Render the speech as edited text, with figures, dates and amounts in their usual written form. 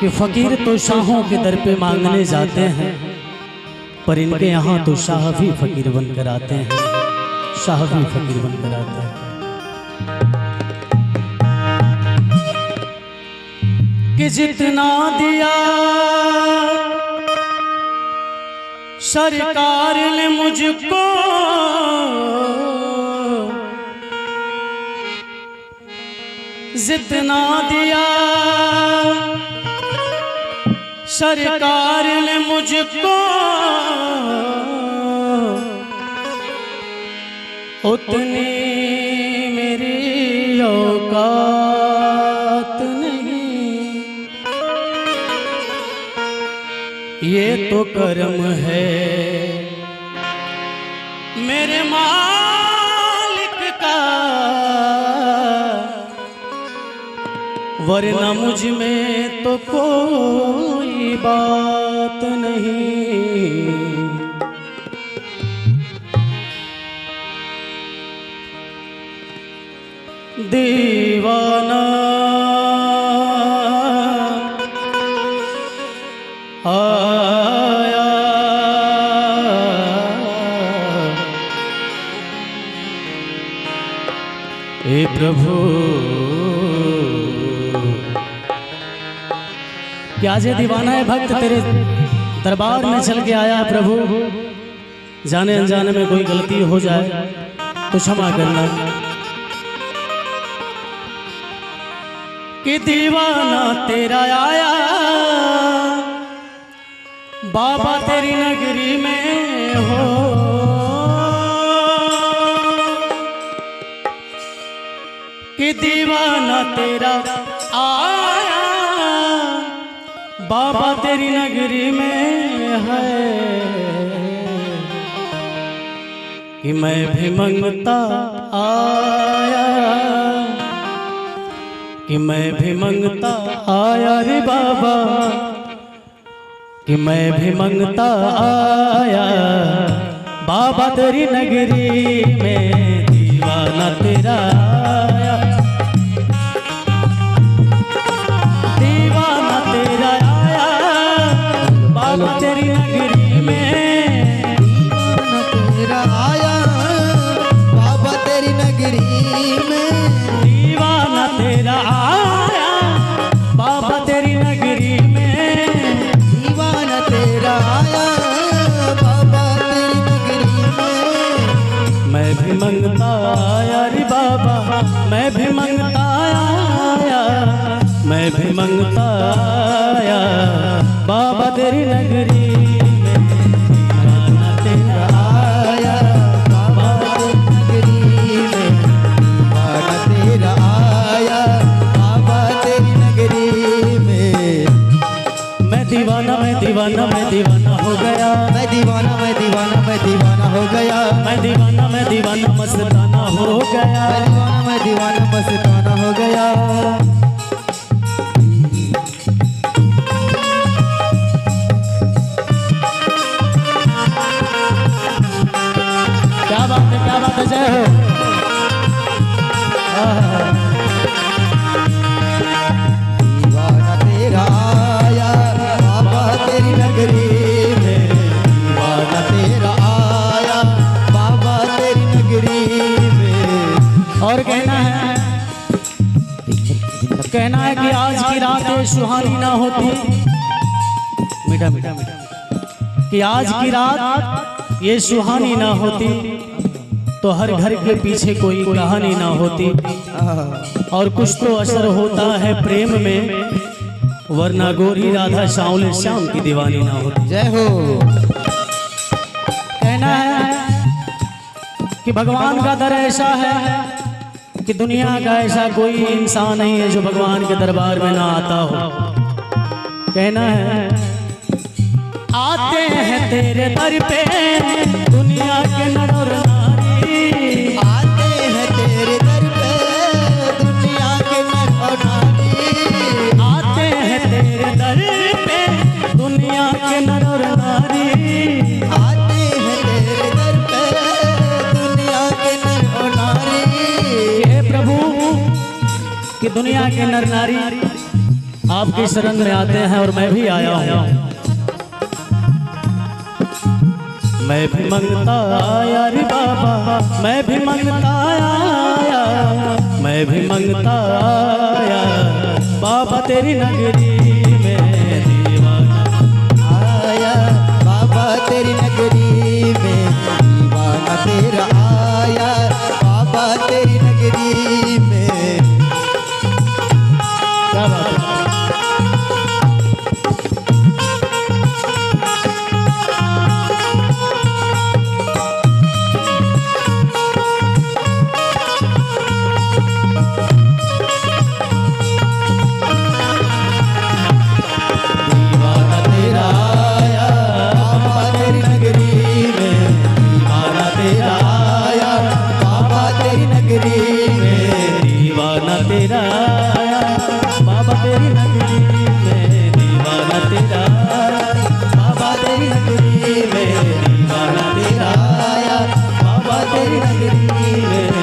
कि फकीर तो शाहों के दर पे मांगने जाते हैं, पर इनके यहाँ तो शाह भी फकीर बनकर आते हैं, शाह भी फकीर बनकर आते हैं। कि जितना दिया सरकार ने मुझको, जितना दिया सरकार ने मुझको, उतनी मेरी औकात नहीं। ये तो करम है मेरे मालिक का, वरना मुझ में तो कोई बात नहीं। दीवाना आया हे प्रभु, कि आज ये दीवाना है भक्त तेरे दरबार में चल के आया प्रभु। जाने अनजाने में कोई गलती हो जाए तो क्षमा करना। कि दीवाना तेरा आया बाबा तेरी नगरी में हो, कि दीवाना तेरा आया बाबा तेरी नगरी में है। कि मैं भी मंगता आया, कि मैं भी मंगता आया रे बाबा, कि मैं भी मंगता आया बाबा तेरी नगरी में। दीवाना तेरा आया, दीवाना तेरा आया बाबा तेरी नगरी में। दीवाना तेरा आया बाबा तेरी नगरी में। दीवाना तेरा आया बाबा तेरी नगरी में। दीवाना तेरा आया बाबा तेरी नगरी में। मैं भी मंगता आया रे बाबा, मैं भी मंगता आया, मैं भी मंगता आया बाबा तेरी नगरी में। दीवाना तेरा आया बाबा तेरी नगरी में। दीवाना तेरा आया बाबा तेरी नगरी में। मैं दीवाना, मैं दीवाना, मैं दीवाना हो गया। मैं दीवाना, मैं दीवाना, मैं दीवाना हो गया। मैं दीवाना, मैं दीवाना मस्ताना हो गया। मैं दीवाना, मैं दीवाना मस्ताना हो गया। क्या बात है, क्या बात है, जय हो। दीवाना तेरा आया बाबा तेरी नगरी में। दीवाना तेरा आया बाबा तेरी नगरी में। और कहना है कि आज की रात ये सुहानी ना होती, मीठा मीठा मीठा, कि आज की रात ये सुहानी ना होती तो हर घर के पीछे कोई कहानी ना होती। और कुछ तो असर होता है प्रेम में, वरना गोरी राधा सांवले श्याम की दीवानी ना होती। जय हो। कहना है कि भगवान का दर ऐसा है कि दुनिया का ऐसा कोई इंसान नहीं है जो भगवान के दरबार में ना आता हो। कहना है आते हैं तेरे दर पे दुनिया के नर और नारी, आते हैं तेरे दर पे दुनिया के नर और नारी। आते हैं तेरे दर पे दुनिया के नर और नारी। आते हैं तेरे दर पे दुनिया के नर और नारी। हे प्रभु कि दुनिया के नर नारी आपकी शरण में आते हैं और मैं भी आया हूँ। मैं भी मंगता आया रे बाबा, मैं भी मंगता आया, मैं भी मंगता आया बाबा तेरी नगरी में दीवाना आया बाबा तेरी नगरी में दीवाना तेरा आया बाबा तेरी नगरी में। क्या बात है? दीवाना तेरा आया बाबा तेरी नगरी में दीवाना तेरा आया बाबा तेरी नगरी में। दीवाना तेरा आया बाबा तेरी नगरी में, दीवाना तेरा आया बाबा तेरी नगरी में, दीवाना तेरा आया बाबा तेरी नगरी में।